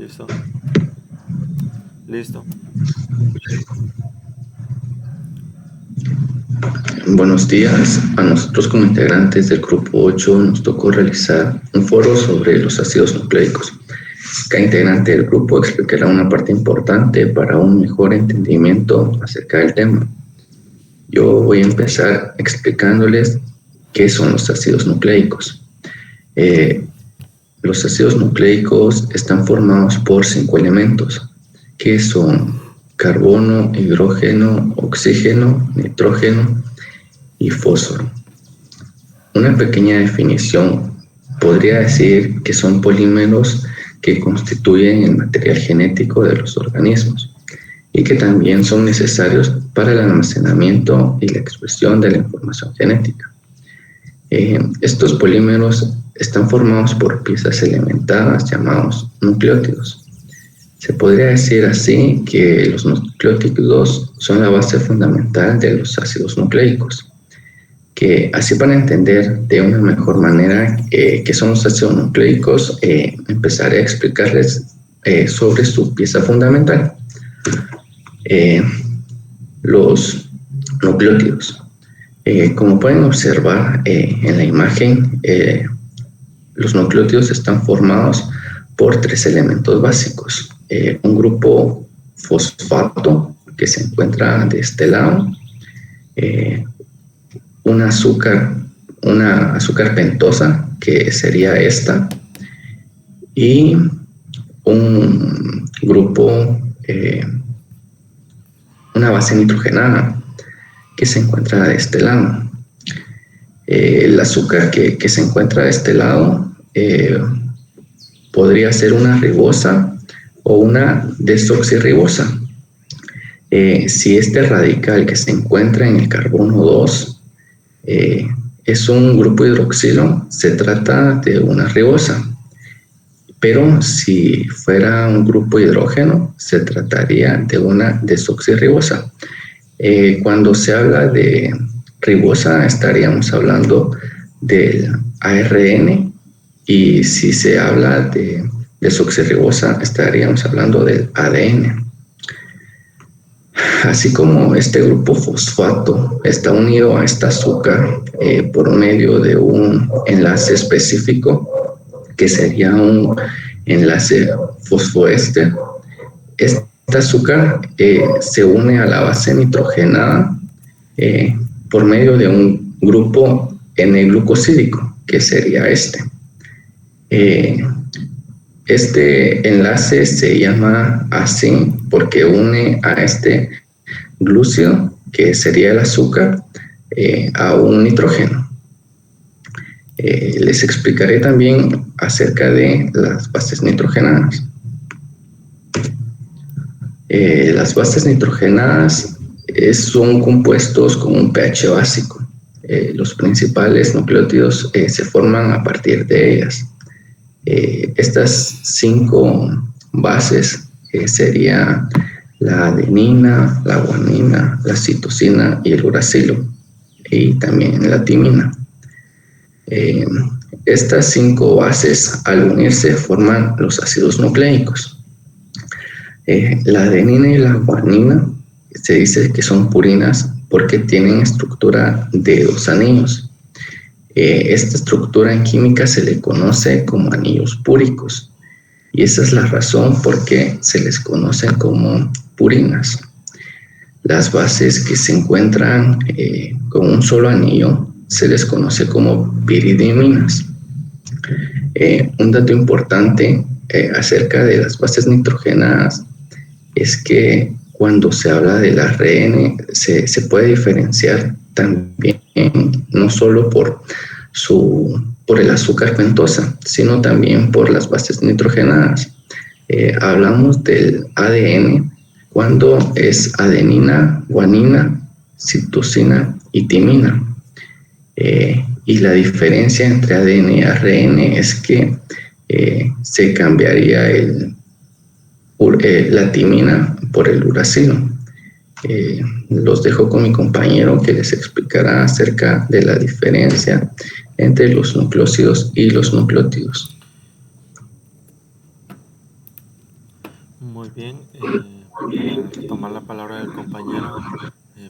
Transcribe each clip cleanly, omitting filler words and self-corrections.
Listo. Listo. Buenos días. A nosotros como integrantes del Grupo 8 nos tocó realizar un foro sobre los ácidos nucleicos. Cada integrante del grupo explicará una parte importante para un mejor entendimiento acerca del tema. Yo voy a empezar explicándoles qué son los ácidos nucleicos. Los ácidos nucleicos están formados por 5 elementos, que son carbono, hidrógeno, oxígeno, nitrógeno y fósforo. Una pequeña definición podría decir que son polímeros que constituyen el material genético de los organismos y que también son necesarios para el almacenamiento y la expresión de la información genética. Estos polímeros están formados por piezas elementadas llamados nucleótidos. Se podría decir así que los nucleótidos son la base fundamental de los ácidos nucleicos, que así para entender de una mejor manera qué son los ácidos nucleicos, empezaré a explicarles sobre su pieza fundamental, los nucleótidos. Como pueden observar en la imagen, los nucleótidos están formados por 3 elementos básicos. Un grupo fosfato que se encuentra de este lado, una azúcar pentosa que sería esta, y un grupo, una base nitrogenada que se encuentra de este lado. El azúcar que se encuentra de este lado podría ser una ribosa o una desoxirribosa. Si este radical que se encuentra en el carbono 2 es un grupo hidroxilo, se trata de una ribosa. Pero si fuera un grupo hidrógeno, se trataría de una desoxirribosa. Cuando se habla de ribosa, estaríamos hablando del ARN, y si se habla de desoxirribosa, estaríamos hablando del ADN. Así como este grupo fosfato está unido a este azúcar por medio de un enlace específico, que sería un enlace fosfoéster, este azúcar se une a la base nitrogenada por medio de un grupo N-glucosídico, que sería este. Este enlace se llama así porque une a este glúcido, que sería el azúcar, a un nitrógeno. Les explicaré también acerca de las bases nitrogenadas. Las bases nitrogenadas son compuestos con un pH básico. Los principales nucleótidos se forman a partir de ellas. Estas 5 bases serían la adenina, la guanina, la citosina y el uracilo, y también la timina. Estas 5 bases, al unirse, forman los ácidos nucleicos. La adenina y la guanina se dice que son purinas porque tienen estructura de 2 anillos. Esta estructura en química se le conoce como anillos púricos, y esa es la razón por qué se les conoce como purinas. Las bases que se encuentran con un solo anillo se les conoce como piridiminas. Un dato importante acerca de las bases nitrogenadas es que cuando se habla del ARN se puede diferenciar también no solo por el azúcar pentosa, sino también por las bases nitrogenadas. Hablamos del ADN cuando es adenina, guanina, citosina y timina. Y la diferencia entre ADN y ARN es que se cambiaría la timina por el uracilo. Los dejo con mi compañero, que les explicará acerca de la diferencia entre los nucleósidos y los nucleótidos. Muy bien, para retomar la palabra del compañero,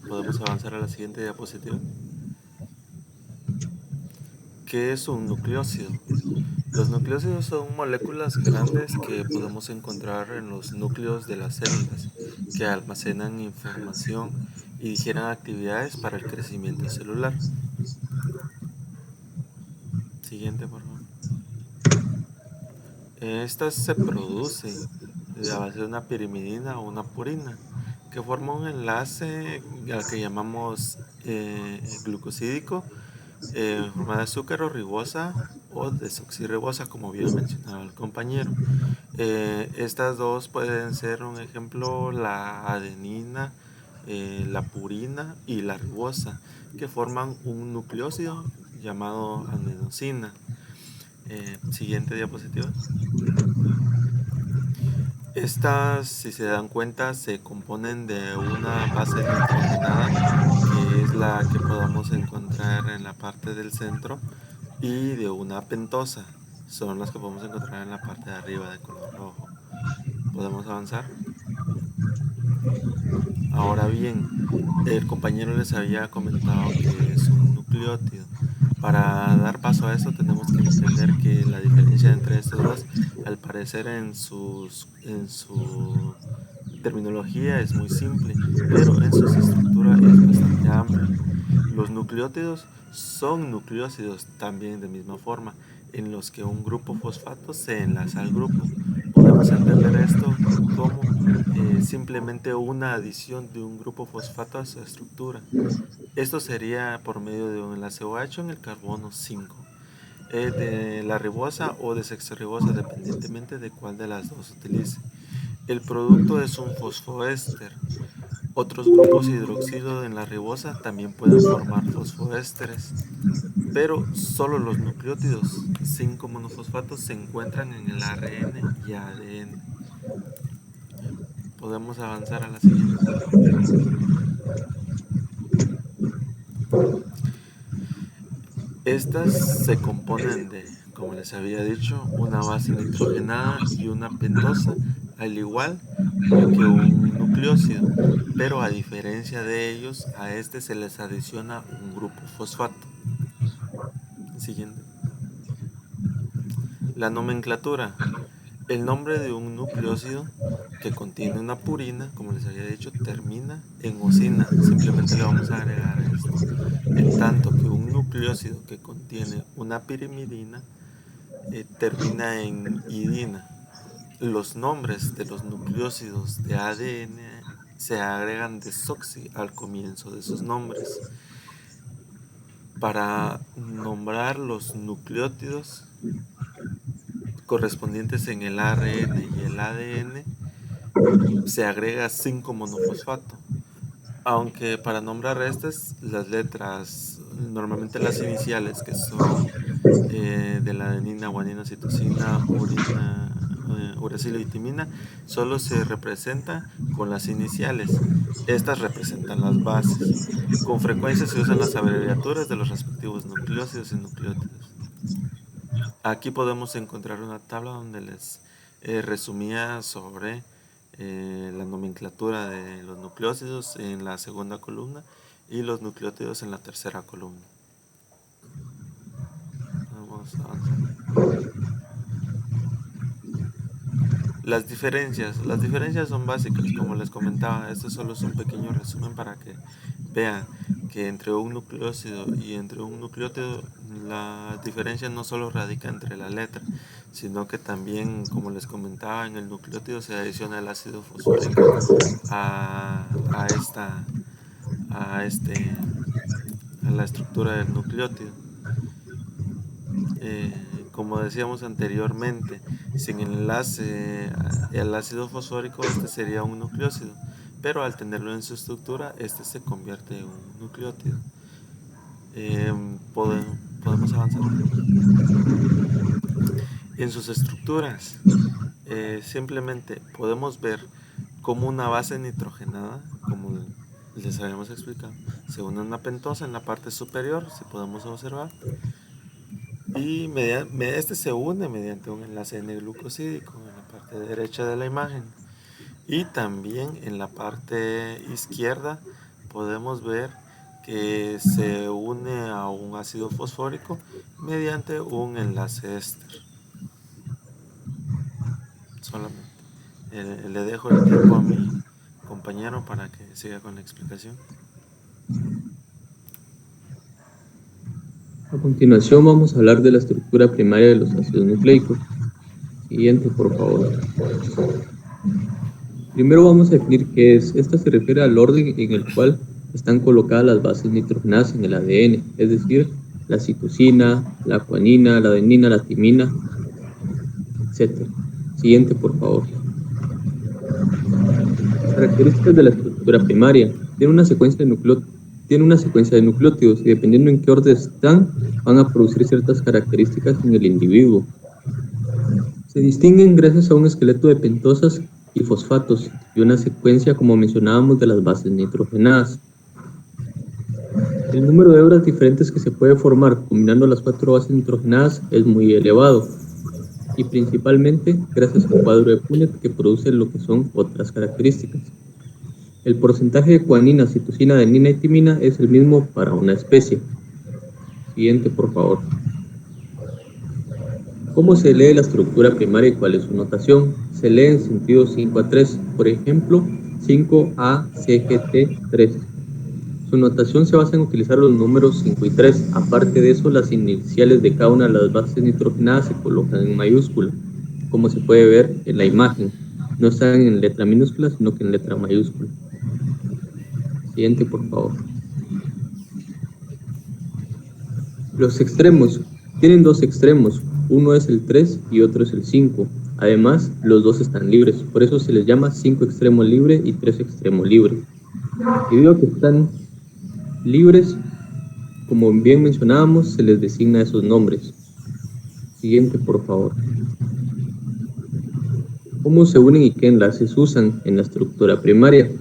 podemos avanzar a la siguiente diapositiva. ¿Qué es un nucleócido? Los nucleócidos son moléculas grandes que podemos encontrar en los núcleos de las células, que almacenan información y digieren actividades para el crecimiento celular. Siguiente, por favor. Estas se producen a base de una pirimidina o una purina, que forma un enlace al que llamamos glucosídico en forma de azúcar o ribosa o desoxirribosa, como bien mencionaba el compañero. Estas dos pueden ser un ejemplo, la adenina, la purina y la ribosa, que forman un nucleócido llamado adenosina. Siguiente diapositiva. Estas, si se dan cuenta, se componen de una base nitrogenada, que es la que podamos encontrar en la parte del centro, y de una pentosa, son las que podemos encontrar en la parte de arriba de color rojo. ¿Podemos avanzar? Ahora bien, el compañero les había comentado que es un nucleótido. Para dar paso a eso tenemos que entender que la diferencia entre estos dos, al parecer en su terminología es muy simple, pero en su estructura es bastante amplia. Los nucleótidos son nucleócidos también de misma forma, en los que un grupo fosfato se enlaza al grupo. Podemos entender esto como simplemente una adición de un grupo fosfato a su estructura. Esto sería por medio de un enlace OH en el carbono 5, de la ribosa o desoxirribosa, dependientemente de cuál de las dos utilice. El producto es un fosfoéster. Otros grupos hidroxilo en la ribosa también pueden formar fosfoésteres, pero solo los nucleótidos 5 monofosfatos se encuentran en el ARN y ADN. Podemos avanzar a la siguiente. Estas se componen de, como les había dicho, una base nitrogenada y una pentosa, al igual que un nucleócido, pero a diferencia de ellos, a este se les adiciona un grupo fosfato. Siguiente. La nomenclatura. El nombre de un nucleócido que contiene una purina, como les había dicho, termina en osina. Simplemente le vamos a agregar esto. En tanto que un nucleócido que contiene una pirimidina termina en idina. Los nombres de los nucleócidos de ADN se agregan desoxi al comienzo de sus nombres. Para nombrar los nucleótidos correspondientes en el ARN y el ADN, se agrega 5 monofosfato. Aunque para nombrar estas, las letras, normalmente las iniciales, que son de la adenina, guanina, citosina, uracilo y timina, solo se representa con las iniciales. Estas representan las bases. Con frecuencia se usan las abreviaturas de los respectivos nucleócidos y nucleótidos. Aquí podemos encontrar una tabla donde les resumía sobre la nomenclatura de los nucleócidos en la segunda columna y los nucleótidos en la tercera columna. Vamos a avanzar. Las diferencias son básicas, como les comentaba. Esto solo es un pequeño resumen para que vean que entre un nucleócido y entre un nucleótido la diferencia no solo radica entre la letra, sino que también, como les comentaba, en el nucleótido se adiciona el ácido fosfórico a esta a este a la estructura del nucleótido. Como decíamos anteriormente, sin el enlace al ácido fosfórico, este sería un nucleócido, pero al tenerlo en su estructura, este se convierte en un nucleótido. Podemos avanzar. En sus estructuras, simplemente podemos ver como una base nitrogenada, como les habíamos explicado, se une una pentosa en la parte superior, si podemos observar, y este se une mediante un enlace N-glucosídico en la parte derecha de la imagen. Y también en la parte izquierda podemos ver que se une a un ácido fosfórico mediante un enlace éster. Solamente. Le dejo el tiempo a mi compañero para que siga con la explicación. A continuación vamos a hablar de la estructura primaria de los ácidos nucleicos. Siguiente, por favor. Primero vamos a definir qué es. Esta se refiere al orden en el cual están colocadas las bases nitrogenadas en el ADN, es decir, la citosina, la guanina, la adenina, la timina, etc. Siguiente, por favor. Características de la estructura primaria. Tiene una secuencia de nucleótidos y dependiendo en qué orden están, van a producir ciertas características en el individuo. Se distinguen gracias a un esqueleto de pentosas y fosfatos y una secuencia, como mencionábamos, de las bases nitrogenadas. El número de hebras diferentes que se puede formar combinando las 4 bases nitrogenadas es muy elevado y principalmente gracias al cuadro de Punnett que produce lo que son otras características. El porcentaje de guanina, citosina, adenina y timina es el mismo para una especie. Siguiente, por favor. ¿Cómo se lee la estructura primaria y cuál es su notación? Se lee en sentido 5 a 3, por ejemplo, 5ACGT3. Su notación se basa en utilizar los números 5 y 3. Aparte de eso, las iniciales de cada una de las bases nitrogenadas se colocan en mayúscula, como se puede ver en la imagen. No están en letra minúscula, sino que en letra mayúscula. Siguiente, por favor. Los extremos. Tienen 2 extremos. Uno es el 3 y otro es el 5. Además, los dos están libres. Por eso se les llama 5 extremo libre y 3 extremo libre. Debido a que están libres, como bien mencionábamos, se les designa esos nombres. Siguiente, por favor. ¿Cómo se unen y qué enlaces usan en la estructura primaria?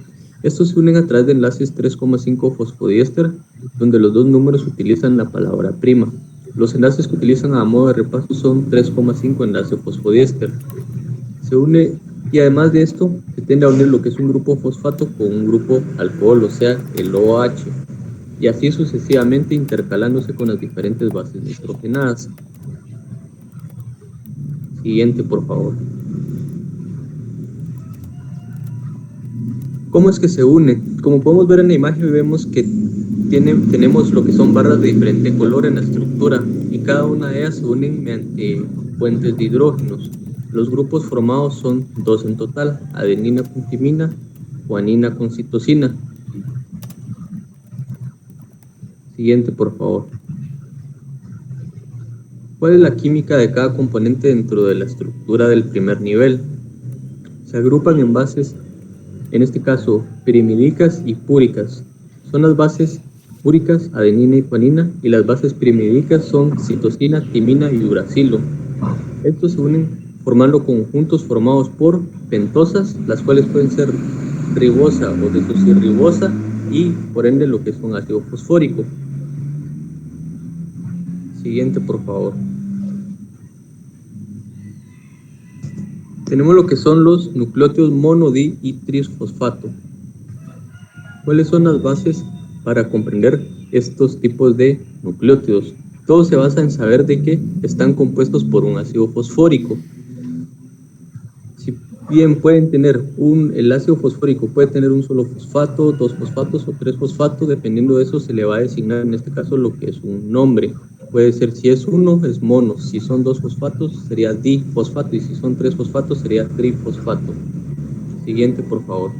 Estos se unen a través de enlaces 3,5 fosfodiéster, donde los dos números utilizan la palabra prima. Los enlaces que utilizan a modo de repaso son 3,5 enlace fosfodiéster. Se une, y además de esto, se tiende a unir lo que es un grupo fosfato con un grupo alcohol, o sea, el OH, y así sucesivamente intercalándose con las diferentes bases nitrogenadas. Siguiente, por favor. ¿Cómo es que se une? Como podemos ver en la imagen, vemos que tenemos lo que son barras de diferente color en la estructura y cada una de ellas se unen mediante puentes de hidrógenos. Los grupos formados son 2 en total: adenina con timina, guanina con citosina. Siguiente, por favor. ¿Cuál es la química de cada componente dentro de la estructura del primer nivel? Se agrupan en bases, en este caso, pirimidicas y púricas. Son las bases púricas, adenina y guanina, y las bases pirimidicas son citosina, timina y uracilo. Estos se unen formando conjuntos formados por pentosas, las cuales pueden ser ribosa o desoxirribosa y por ende lo que es un ácido fosfórico. Siguiente, por favor. Tenemos lo que son los nucleótidos mono, di y trisfosfato. ¿Cuáles son las bases para comprender estos tipos de nucleótidos? Todo se basa en saber de que están compuestos por un ácido fosfórico. Si bien pueden tener el ácido fosfórico puede tener un solo fosfato, 2 fosfatos o 3 fosfatos, dependiendo de eso se le va a designar en este caso lo que es un nombre. Puede ser, si es uno, es mono, si son 2 fosfatos sería difosfato y si son 3 fosfatos sería trifosfato. Siguiente, por favor.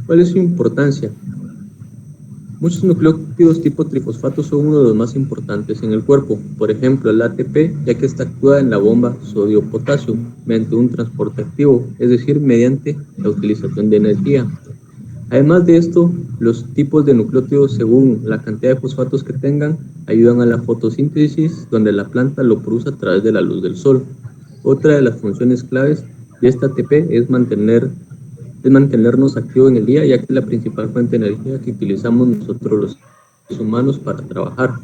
¿Cuál es su importancia? Muchos nucleótidos tipo trifosfato son uno de los más importantes en el cuerpo, por ejemplo el ATP, ya que está actúa en la bomba sodio-potasio mediante un transporte activo, es decir, mediante la utilización de energía. Además de esto, los tipos de nucleótidos según la cantidad de fosfatos que tengan ayudan a la fotosíntesis, donde la planta lo produce a través de la luz del sol. Otra de las funciones claves de esta ATP es mantenernos activos en el día, ya que es la principal fuente de energía que utilizamos nosotros los humanos para trabajar.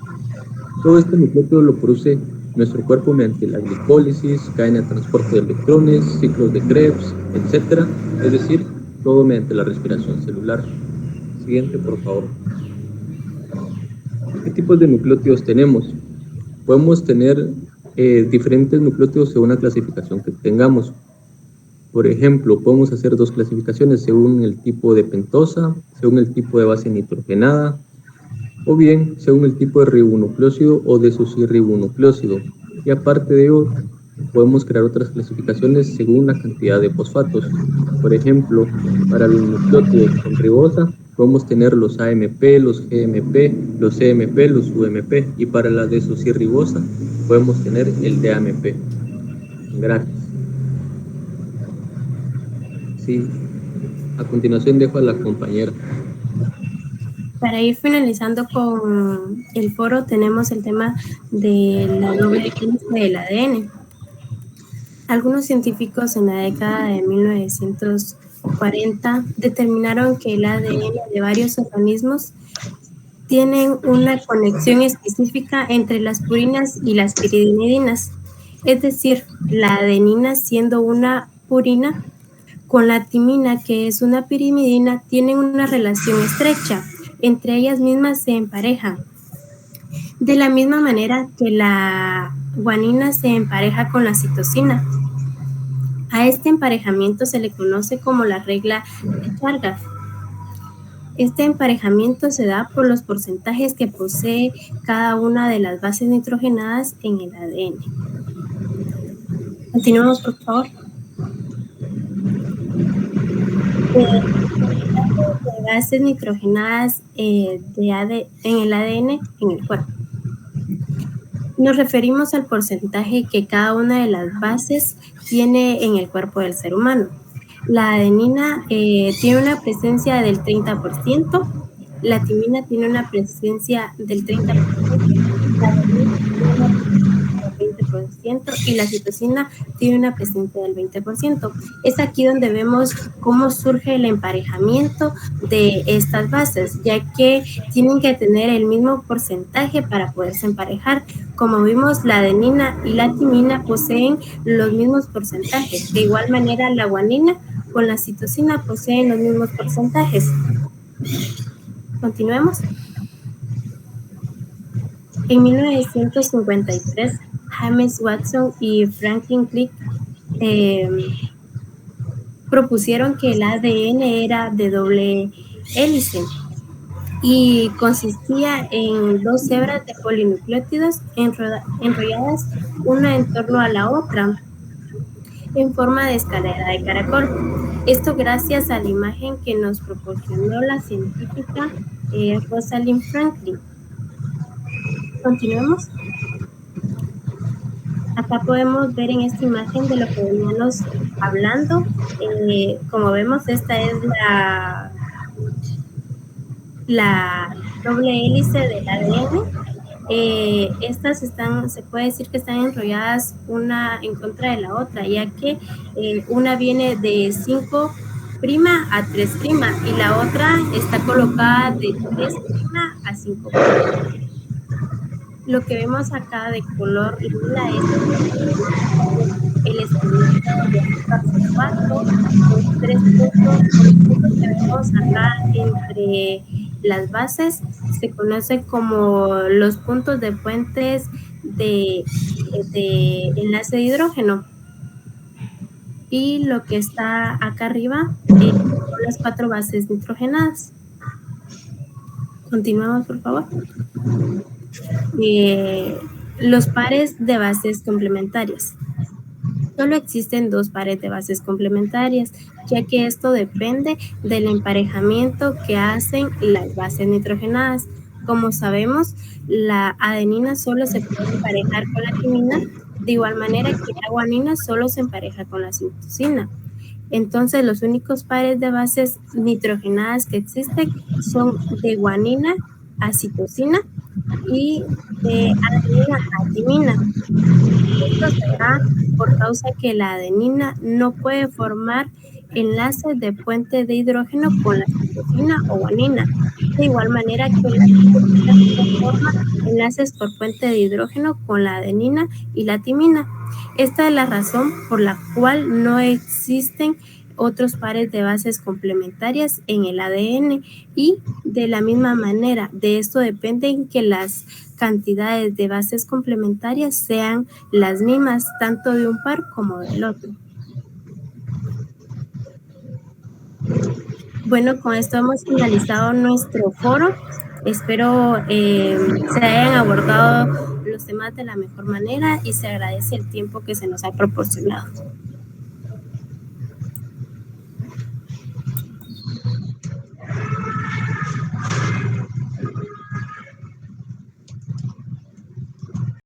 Todo este nucleótido lo produce nuestro cuerpo mediante la glicólisis, cadena de transporte de electrones, ciclos de Krebs, etc. Es decir, todo mediante la respiración celular. Siguiente, por favor. ¿Qué tipos de nucleótidos tenemos? Podemos tener diferentes nucleótidos según la clasificación que tengamos. Por ejemplo, podemos hacer dos clasificaciones según el tipo de pentosa, según el tipo de base nitrogenada, o bien según el tipo de ribonucleósido o desoxirribonucleósido. Y aparte de ello, podemos crear otras clasificaciones según la cantidad de fosfatos. Por ejemplo, para los nucleótidos con ribosa, podemos tener los AMP, los GMP, los CMP, los UMP, y para la desoxirribosa podemos tener el DAMP. Gracias. Sí, a continuación dejo a la compañera. Para ir finalizando con el foro, tenemos el tema de la doble hélice del ADN. Algunos científicos en la década de 1940 determinaron que el ADN de varios organismos tienen una conexión específica entre las purinas y las piridinidinas, es decir, la adenina siendo una purina con la timina, que es una pirimidina, tienen una relación estrecha. Entre ellas mismas se emparejan. De la misma manera que la guanina se empareja con la citosina. A este emparejamiento se le conoce como la regla de Chargaff. Este emparejamiento se da por los porcentajes que posee cada una de las bases nitrogenadas en el ADN. Continuemos, por favor. De bases nitrogenadas en el ADN en el cuerpo. Nos referimos al porcentaje que cada una de las bases tiene en el cuerpo del ser humano. La adenina tiene una presencia del 30%, la timina tiene una presencia del 30%, la adenina tiene una presencia del 20% y la citosina tiene una presencia del 20%. Es aquí donde vemos cómo surge el emparejamiento de estas bases, ya que tienen que tener el mismo porcentaje para poderse emparejar. Como vimos, la adenina y la timina poseen los mismos porcentajes. De igual manera, la guanina con la citosina poseen los mismos porcentajes. Continuemos. En 1953, James Watson y Franklin Crick propusieron que el ADN era de doble hélice y consistía en dos hebras de polinucleótidos enrolladas una en torno a la otra en forma de escalera de caracol. Esto gracias a la imagen que nos proporcionó la científica Rosalind Franklin. Continuemos. Acá podemos ver en esta imagen de lo que veníamos hablando. Como vemos, esta es la doble hélice del ADN. Estas se puede decir que están enrolladas una en contra de la otra, ya que una viene de 5' a 3' y la otra está colocada de 3' a 5'. Lo que vemos acá de color lila es el esqueleto de azúcar fosfato, los tres puntos que vemos acá entre las bases se conocen como los puntos de puentes de enlace de hidrógeno. Y lo que está acá arriba son las 4 bases nitrogenadas. Continuamos, por favor. Los pares de bases complementarias. Solo existen 2 pares de bases complementarias, ya que esto depende del emparejamiento que hacen las bases nitrogenadas. Como sabemos, la adenina solo se puede emparejar con la timina, de igual manera que la guanina solo se empareja con la citosina. Entonces, los únicos pares de bases nitrogenadas que existen son de guanina a citosina y de adenina a timina. Esto se da por causa que la adenina no puede formar enlaces de puente de hidrógeno con la citosina o guanina. de igual manera que la nitrogenasa forma enlaces por puente de hidrógeno con la adenina y la timina. Esta es la razón por la cual no existen otros pares de bases complementarias en el ADN y de la misma manera de esto depende que las cantidades de bases complementarias sean las mismas tanto de un par como del otro. Bueno, con esto hemos finalizado nuestro foro. Espero se hayan abordado los temas de la mejor manera y se agradece el tiempo que se nos ha proporcionado.